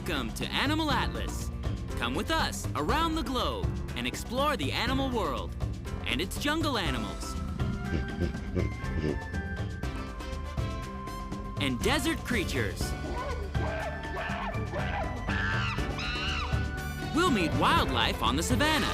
Welcome to Animal Atlas. Come with us around the globe and explore the animal world and its jungle animals and desert creatures. We'll meet wildlife on the savannah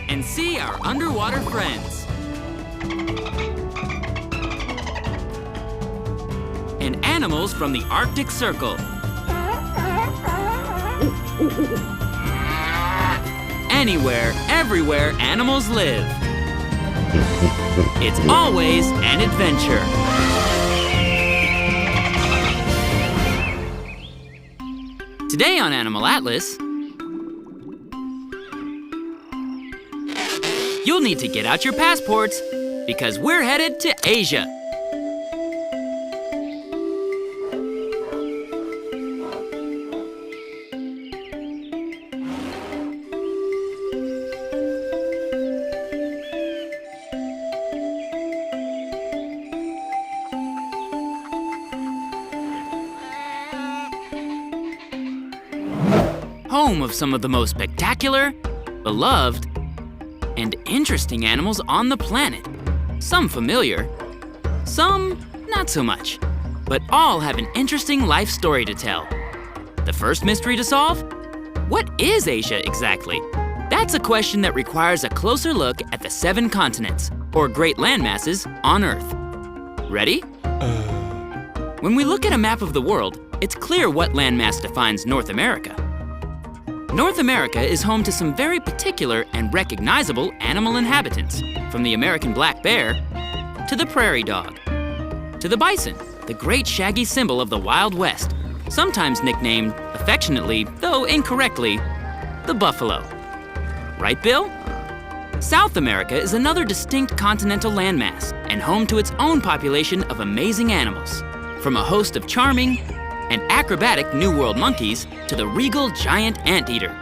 and see our underwater friends. And animals from the Arctic Circle. Anywhere, everywhere animals live. It's always an adventure. Today on Animal Atlas, you'll need to get out your passports because we're headed to Asia. Home of some of the most spectacular, beloved, and interesting animals on the planet. Some familiar, some not so much, but all have an interesting life story to tell. The first mystery to solve? What is Asia exactly? That's a question that requires a closer look at the 7 continents, or great landmasses, on Earth. Ready? When we look at a map of the world, it's clear what landmass defines North America. North America is home to some very particular and recognizable animal inhabitants, from the American black bear to the prairie dog, to the bison, the great shaggy symbol of the Wild West, sometimes nicknamed, affectionately, though incorrectly, the buffalo. Right, Bill? South America is another distinct continental landmass and home to its own population of amazing animals, from a host of charming and acrobatic New World monkeys to the regal giant anteater,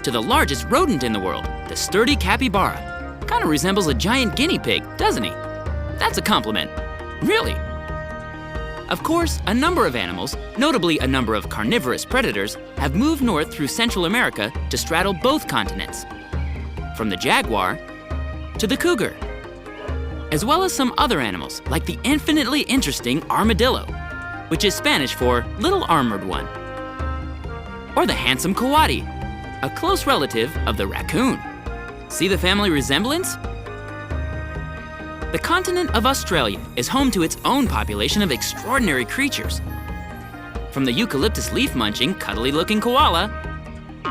to the largest rodent in the world, the sturdy capybara. Kind of resembles a giant guinea pig, doesn't he? That's a compliment. Really. Of course, a number of animals, notably a number of carnivorous predators, have moved north through Central America to straddle both continents. From the jaguar to the cougar, as well as some other animals like the infinitely interesting armadillo, which is Spanish for little armored one, or the handsome coati, a close relative of the raccoon. See the family resemblance? The continent of Australia is home to its own population of extraordinary creatures. From the eucalyptus leaf-munching, cuddly-looking koala,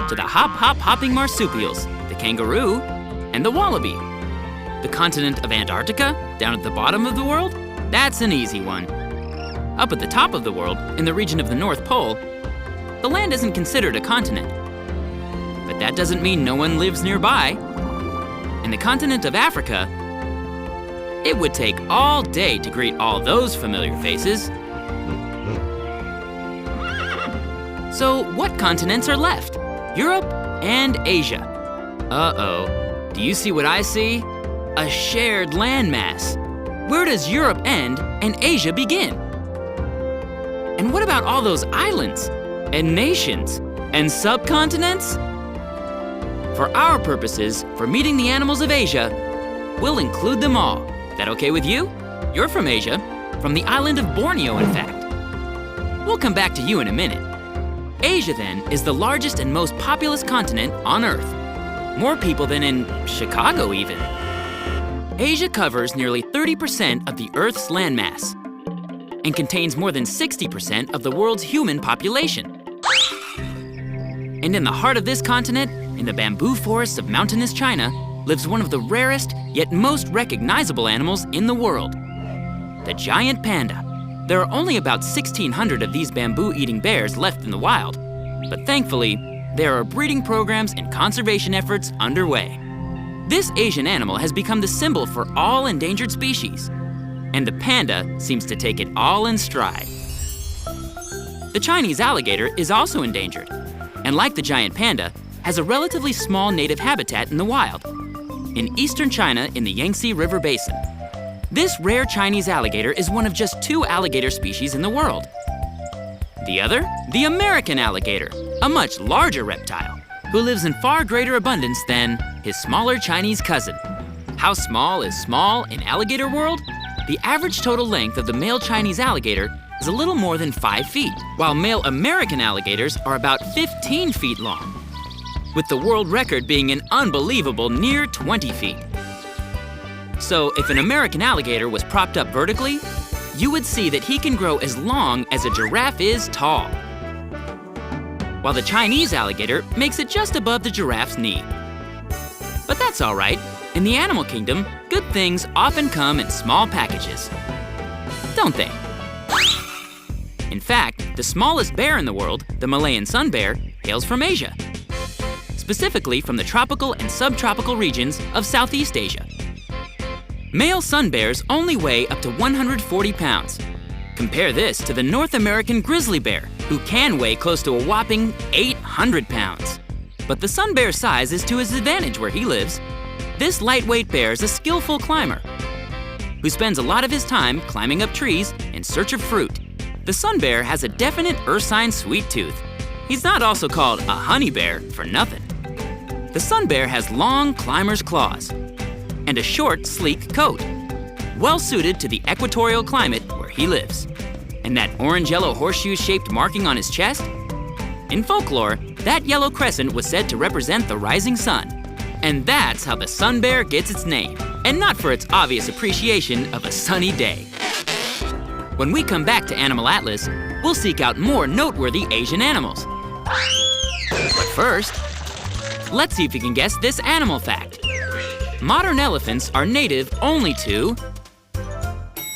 to the hop-hop-hopping marsupials, the kangaroo, and the wallaby. The continent of Antarctica, down at the bottom of the world? That's an easy one. Up at the top of the world, in the region of the North Pole, the land isn't considered a continent. But that doesn't mean no one lives nearby. In the continent of Africa, it would take all day to greet all those familiar faces. So what continents are left? Europe and Asia. Uh-oh, do you see what I see? A shared landmass. Where does Europe end and Asia begin? And what about all those islands and nations and subcontinents? For our purposes, for meeting the animals of Asia, we'll include them all. That okay with you? You're from Asia, from the island of Borneo, in fact. We'll come back to you in a minute. Asia, then, is the largest and most populous continent on Earth. More people than in Chicago, even. Asia covers nearly 30% of the Earth's landmass and contains more than 60% of the world's human population. And in the heart of this continent, in the bamboo forests of mountainous China, lives one of the rarest yet most recognizable animals in the world, the giant panda. There are only about 1,600 of these bamboo-eating bears left in the wild, but thankfully, there are breeding programs and conservation efforts underway. This Asian animal has become the symbol for all endangered species, and the panda seems to take it all in stride. The Chinese alligator is also endangered, and like the giant panda, has a relatively small native habitat in the wild, in eastern China in the Yangtze River Basin. This rare Chinese alligator is one of just 2 alligator species in the world. The other, the American alligator, a much larger reptile, who lives in far greater abundance than his smaller Chinese cousin. How small is small in alligator world? The average total length of the male Chinese alligator is a little more than 5 feet, while male American alligators are about 15 feet long, with the world record being an unbelievable near 20 feet. So if an American alligator was propped up vertically, you would see that he can grow as long as a giraffe is tall, while the Chinese alligator makes it just above the giraffe's knee. But that's all right. In the animal kingdom, good things often come in small packages, don't they? In fact, the smallest bear in the world, the Malayan sun bear, hails from Asia, specifically from the tropical and subtropical regions of Southeast Asia. Male sun bears only weigh up to 140 pounds. Compare this to the North American grizzly bear, who can weigh close to a whopping 800 pounds. But the sun bear's size is to his advantage where he lives. This lightweight bear is a skillful climber who spends a lot of his time climbing up trees in search of fruit. The sun bear has a definite ursine sweet tooth. He's not also called a honey bear for nothing. The sun bear has long climber's claws and a short, sleek coat, well suited to the equatorial climate where he lives. And that orange-yellow horseshoe-shaped marking on his chest? In folklore, that yellow crescent was said to represent the rising sun. And that's how the sun bear gets its name, and not for its obvious appreciation of a sunny day. When we come back to Animal Atlas, we'll seek out more noteworthy Asian animals. But first, let's see if you can guess this animal fact. Modern elephants are native only to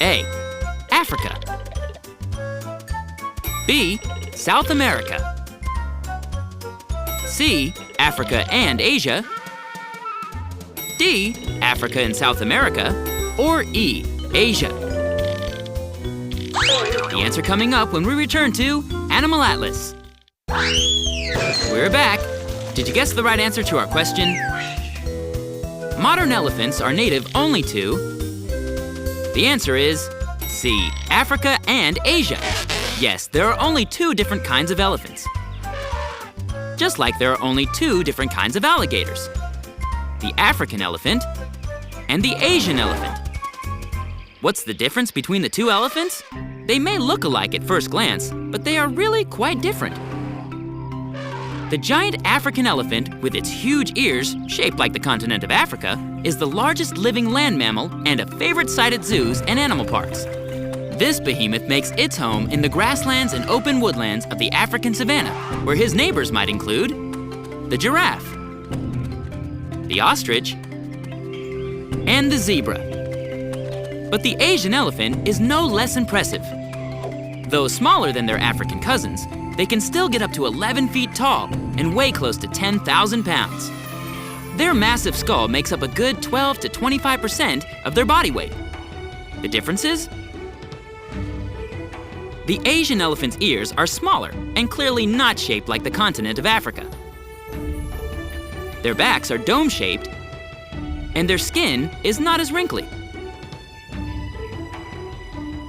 A. Africa, B. South America, C. Africa and Asia, D. Africa and South America, or E. Asia. The answer coming up when we return to Animal Atlas. We're back. Did you guess the right answer to our question? Modern elephants are native only to... The answer is C. Africa and Asia. Yes, there are only 2 different kinds of elephants. Just like there are only 2 different kinds of alligators. The African elephant and the Asian elephant. What's the difference between the 2 elephants? They may look alike at first glance, but they are really quite different. The giant African elephant, with its huge ears, shaped like the continent of Africa, is the largest living land mammal and a favorite sight at zoos and animal parks. This behemoth makes its home in the grasslands and open woodlands of the African savanna, where his neighbors might include the giraffe, the ostrich, and the zebra. But the Asian elephant is no less impressive. Though smaller than their African cousins, they can still get up to 11 feet tall and weigh close to 10,000 pounds. Their massive skull makes up a good 12 to 25% of their body weight. The difference is? The Asian elephant's ears are smaller and clearly not shaped like the continent of Africa. Their backs are dome-shaped, and their skin is not as wrinkly.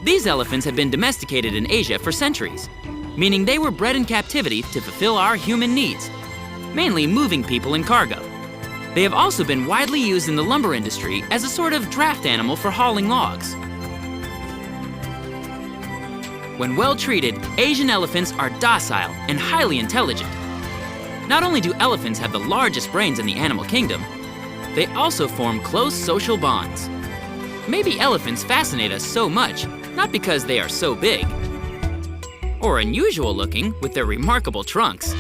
These elephants have been domesticated in Asia for centuries, meaning they were bred in captivity to fulfill our human needs, mainly moving people and cargo. They have also been widely used in the lumber industry as a sort of draft animal for hauling logs. When well treated, Asian elephants are docile and highly intelligent. Not only do elephants have the largest brains in the animal kingdom, they also form close social bonds. Maybe elephants fascinate us so much, not because they are so big, or unusual looking with their remarkable trunks,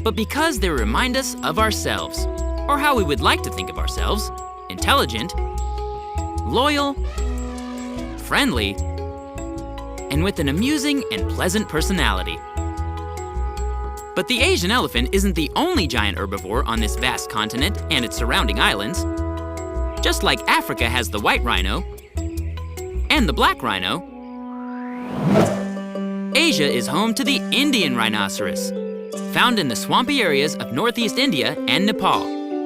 but because they remind us of ourselves, or how we would like to think of ourselves: intelligent, loyal, friendly, and with an amusing and pleasant personality. But the Asian elephant isn't the only giant herbivore on this vast continent and its surrounding islands. Just like Africa has the white rhino and the black rhino, Asia is home to the Indian rhinoceros, found in the swampy areas of northeast India and Nepal.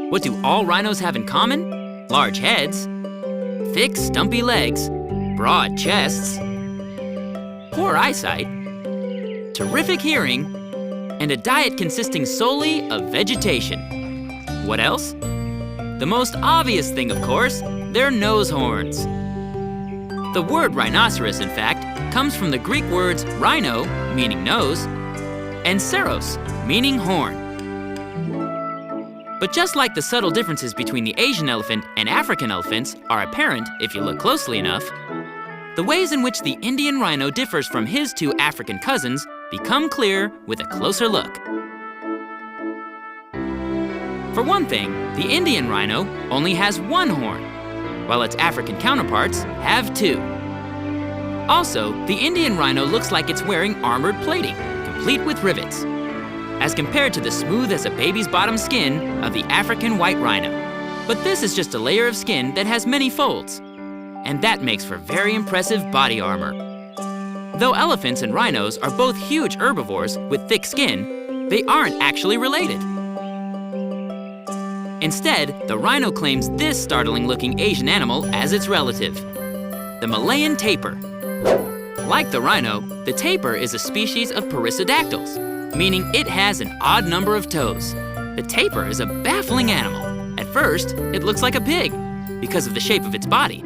What do all rhinos have in common? Large heads, thick, stumpy legs, broad chests, poor eyesight, terrific hearing, and a diet consisting solely of vegetation. What else? The most obvious thing, of course, their nose horns. The word rhinoceros, in fact, comes from the Greek words rhino, meaning nose, and ceros, meaning horn. But just like the subtle differences between the Asian elephant and African elephants are apparent if you look closely enough, the ways in which the Indian rhino differs from his two African cousins become clear with a closer look. For one thing, the Indian rhino only has one horn, while its African counterparts have two. Also, the Indian rhino looks like it's wearing armored plating, complete with rivets, as compared to the smooth as a baby's bottom skin of the African white rhino. But this is just a layer of skin that has many folds, and that makes for very impressive body armor. Though elephants and rhinos are both huge herbivores with thick skin, they aren't actually related. Instead, the rhino claims this startling-looking Asian animal as its relative, the Malayan tapir. Like the rhino, the tapir is a species of perissodactyls, meaning it has an odd number of toes. The tapir is a baffling animal. At first, it looks like a pig because of the shape of its body.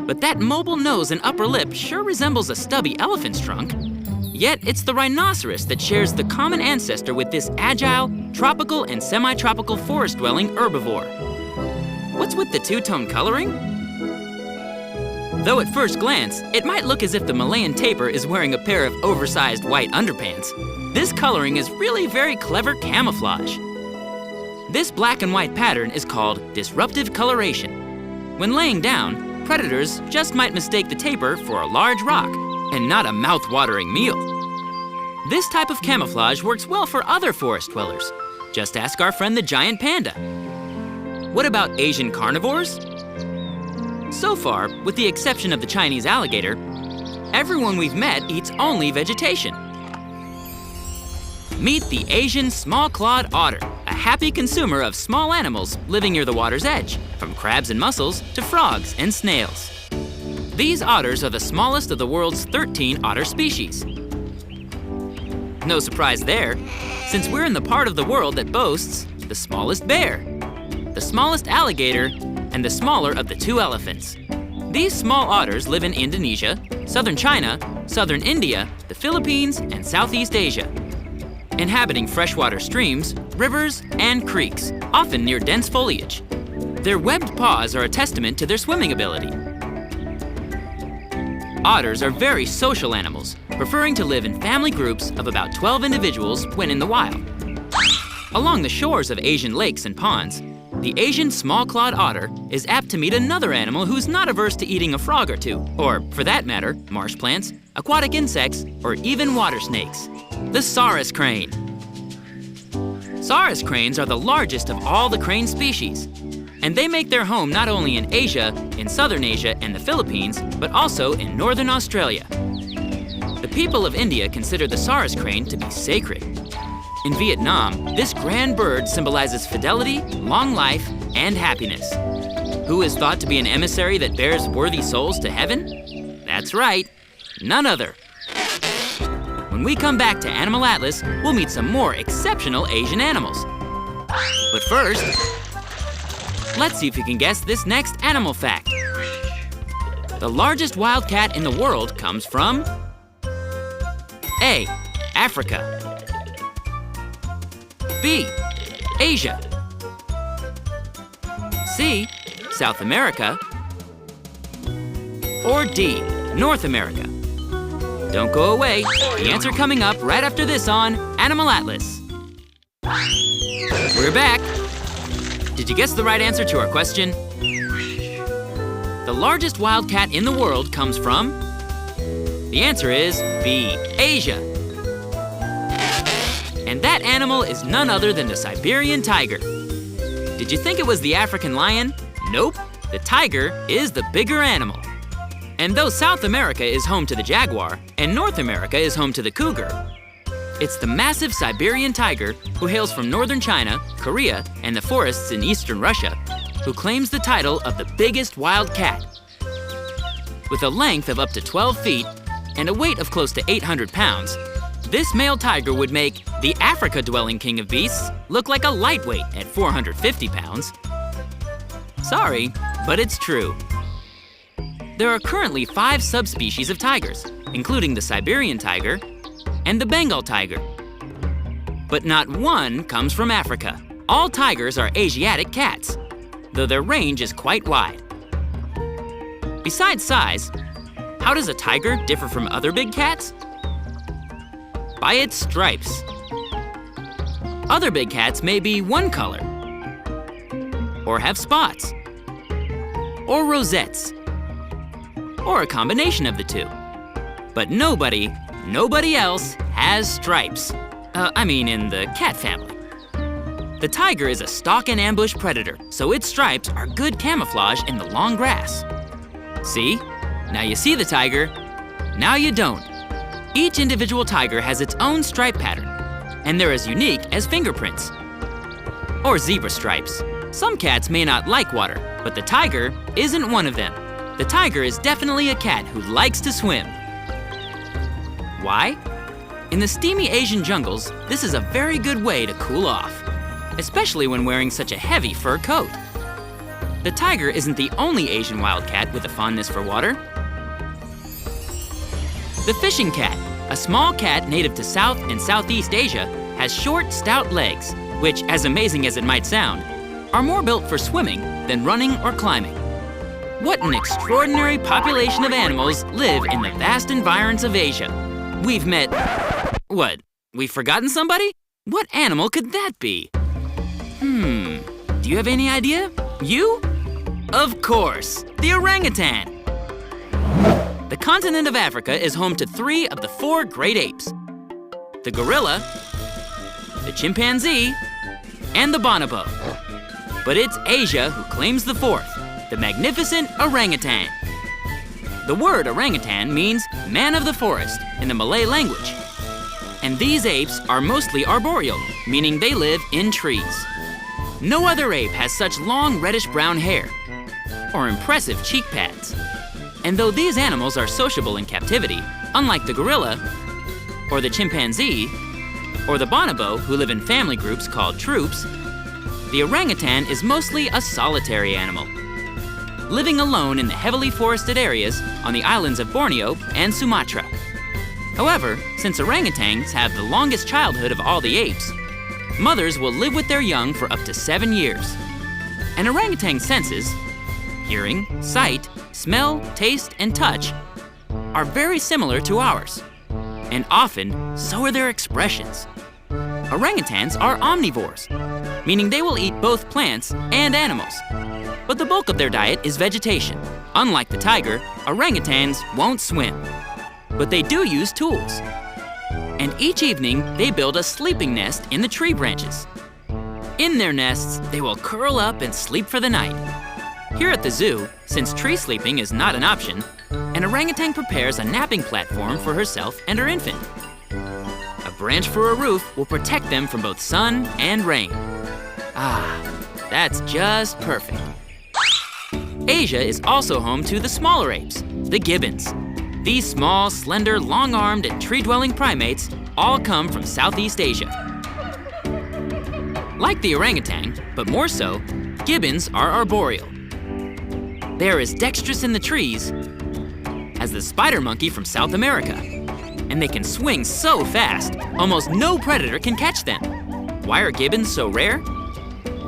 But that mobile nose and upper lip sure resembles a stubby elephant's trunk. Yet it's the rhinoceros that shares the common ancestor with this agile, tropical and semi-tropical forest-dwelling herbivore. What's with the two-tone coloring? Though at first glance, it might look as if the Malayan tapir is wearing a pair of oversized white underpants, this coloring is really very clever camouflage. This black and white pattern is called disruptive coloration. When laying down, predators just might mistake the tapir for a large rock and not a mouth-watering meal. This type of camouflage works well for other forest dwellers. Just ask our friend the giant panda. What about Asian carnivores? So far, with the exception of the Chinese alligator, everyone we've met eats only vegetation. Meet the Asian small-clawed otter, a happy consumer of small animals living near the water's edge, from crabs and mussels to frogs and snails. These otters are the smallest of the world's 13 otter species. No surprise there, since we're in the part of the world that boasts the smallest bear, the smallest alligator, and the smaller of the two elephants. These small otters live in Indonesia, southern China, southern India, the Philippines, and Southeast Asia, inhabiting freshwater streams, rivers, and creeks, often near dense foliage. Their webbed paws are a testament to their swimming ability. Otters are very social animals, preferring to live in family groups of about 12 individuals when in the wild. Along the shores of Asian lakes and ponds, the Asian small-clawed otter is apt to meet another animal who's not averse to eating a frog or two, or, for that matter, marsh plants, aquatic insects, or even water snakes. The saurus crane. Saurus cranes are the largest of all the crane species, and they make their home not only in Asia, in southern Asia and the Philippines, but also in northern Australia. The people of India consider the saurus crane to be sacred. In Vietnam, this grand bird symbolizes fidelity, long life, and happiness. Who is thought to be an emissary that bears worthy souls to heaven? That's right, none other. When we come back to Animal Atlas, we'll meet some more exceptional Asian animals. But first, let's see if you can guess this next animal fact. The largest wildcat in the world comes from A. Africa. B. Asia. C. South America. Or D. North America. Don't go away. The answer coming up right after this on Animal Atlas. We're back. Did you guess the right answer to our question? The largest wildcat in the world comes from? The answer is B. Asia. And that animal is none other than the Siberian tiger. Did you think it was the African lion? Nope, the tiger is the bigger animal. And though South America is home to the jaguar, and North America is home to the cougar, it's the massive Siberian tiger, who hails from northern China, Korea, and the forests in eastern Russia, who claims the title of the biggest wild cat. With a length of up to 12 feet and a weight of close to 800 pounds, this male tiger would make the Africa-dwelling king of beasts look like a lightweight at 450 pounds. Sorry, but it's true. There are currently 5 subspecies of tigers, including the Siberian tiger and the Bengal tiger. But not one comes from Africa. All tigers are Asiatic cats, though their range is quite wide. Besides size, how does a tiger differ from other big cats? By its stripes. Other big cats may be one color, or have spots, or rosettes, or a combination of the two. But nobody else has stripes. In the cat family. The tiger is a stalk and ambush predator, so its stripes are good camouflage in the long grass. See? Now you see the tiger, now you don't. Each individual tiger has its own stripe pattern, and they're as unique as fingerprints. Or zebra stripes. Some cats may not like water, but the tiger isn't one of them. The tiger is definitely a cat who likes to swim. Why? In the steamy Asian jungles, this is a very good way to cool off, especially when wearing such a heavy fur coat. The tiger isn't the only Asian wildcat with a fondness for water. The fishing cat, a small cat native to South and Southeast Asia, has short, stout legs, which, as amazing as it might sound, are more built for swimming than running or climbing. What an extraordinary population of animals live in the vast environs of Asia. We've met... What? We've forgotten somebody? What animal could that be? Do you have any idea? You? Of course, the orangutan. The continent of Africa is home to 3 of the 4 great apes: the gorilla, the chimpanzee, and the bonobo. But it's Asia who claims the 4th, the magnificent orangutan. The word orangutan means man of the forest in the Malay language. And these apes are mostly arboreal, meaning they live in trees. No other ape has such long reddish-brown hair or impressive cheek pads. And though these animals are sociable in captivity, unlike the gorilla or the chimpanzee or the bonobo, who live in family groups called troops, the orangutan is mostly a solitary animal, living alone in the heavily forested areas on the islands of Borneo and Sumatra. However, since orangutans have the longest childhood of all the apes, mothers will live with their young for up to 7 years. An orangutan's senses, hearing, sight, smell, taste, and touch, are very similar to ours. And often, so are their expressions. Orangutans are omnivores, meaning they will eat both plants and animals. But the bulk of their diet is vegetation. Unlike the tiger, orangutans won't swim. But they do use tools. And each evening, they build a sleeping nest in the tree branches. In their nests, they will curl up and sleep for the night. Here at the zoo, since tree sleeping is not an option, an orangutan prepares a napping platform for herself and her infant. A branch for a roof will protect them from both sun and rain. Ah, that's just perfect. Asia is also home to the smaller apes, the gibbons. These small, slender, long-armed, and tree-dwelling primates all come from Southeast Asia. Like the orangutan, but more so, gibbons are arboreal. They are as dexterous in the trees as the spider monkey from South America. And they can swing so fast, almost no predator can catch them. Why are gibbons so rare?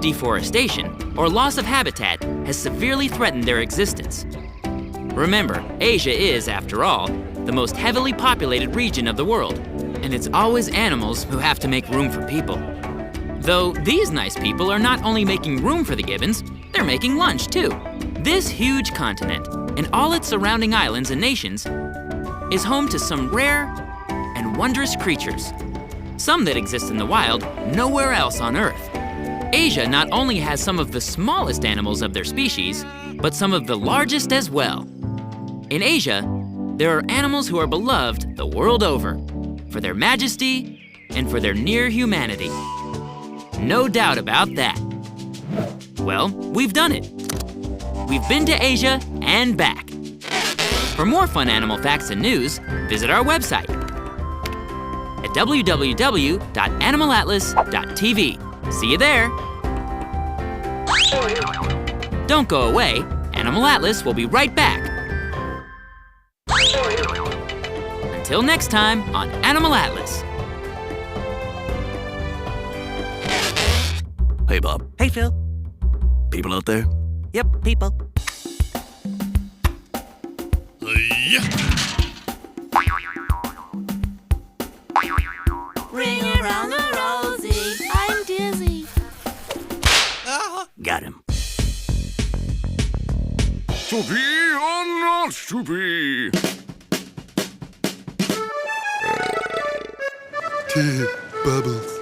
Deforestation, or loss of habitat, has severely threatened their existence. Remember, Asia is, after all, the most heavily populated region of the world, and it's always animals who have to make room for people. Though these nice people are not only making room for the gibbons, they're making lunch too. This huge continent, and all its surrounding islands and nations, is home to some rare and wondrous creatures. Some that exist in the wild nowhere else on Earth. Asia not only has some of the smallest animals of their species, but some of the largest as well. In Asia, there are animals who are beloved the world over for their majesty and for their near humanity. No doubt about that. Well, we've done it. we've been to Asia and back. For more fun animal facts and news, visit our website at www.animalatlas.tv. See you there! Don't go away. Animal Atlas will be right back. Until next time on Animal Atlas. Hey, Bob. Hey, Phil. People out there? Yep, people. Ring around the rosy. I'm dizzy. Got him. To be or not to be? Bubbles.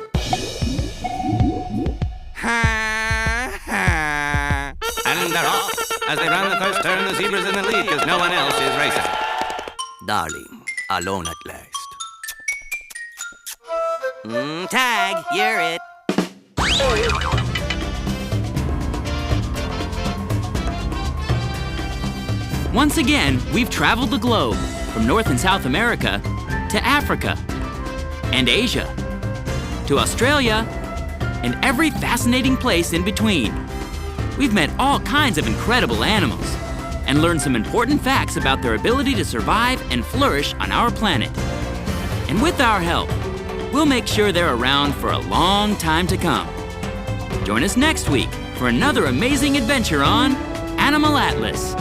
And they're off. As they run the first turn, the zebra's in the lead because no one else is racing. Darling, alone at last. Tag, you're it. Once again, we've traveled the globe from North and South America to Africa and Asia to Australia and every fascinating place in between. We've met all kinds of incredible animals and learned some important facts about their ability to survive and flourish on our planet. And with our help, we'll make sure they're around for a long time to come. Join us next week for another amazing adventure on Animal Atlas.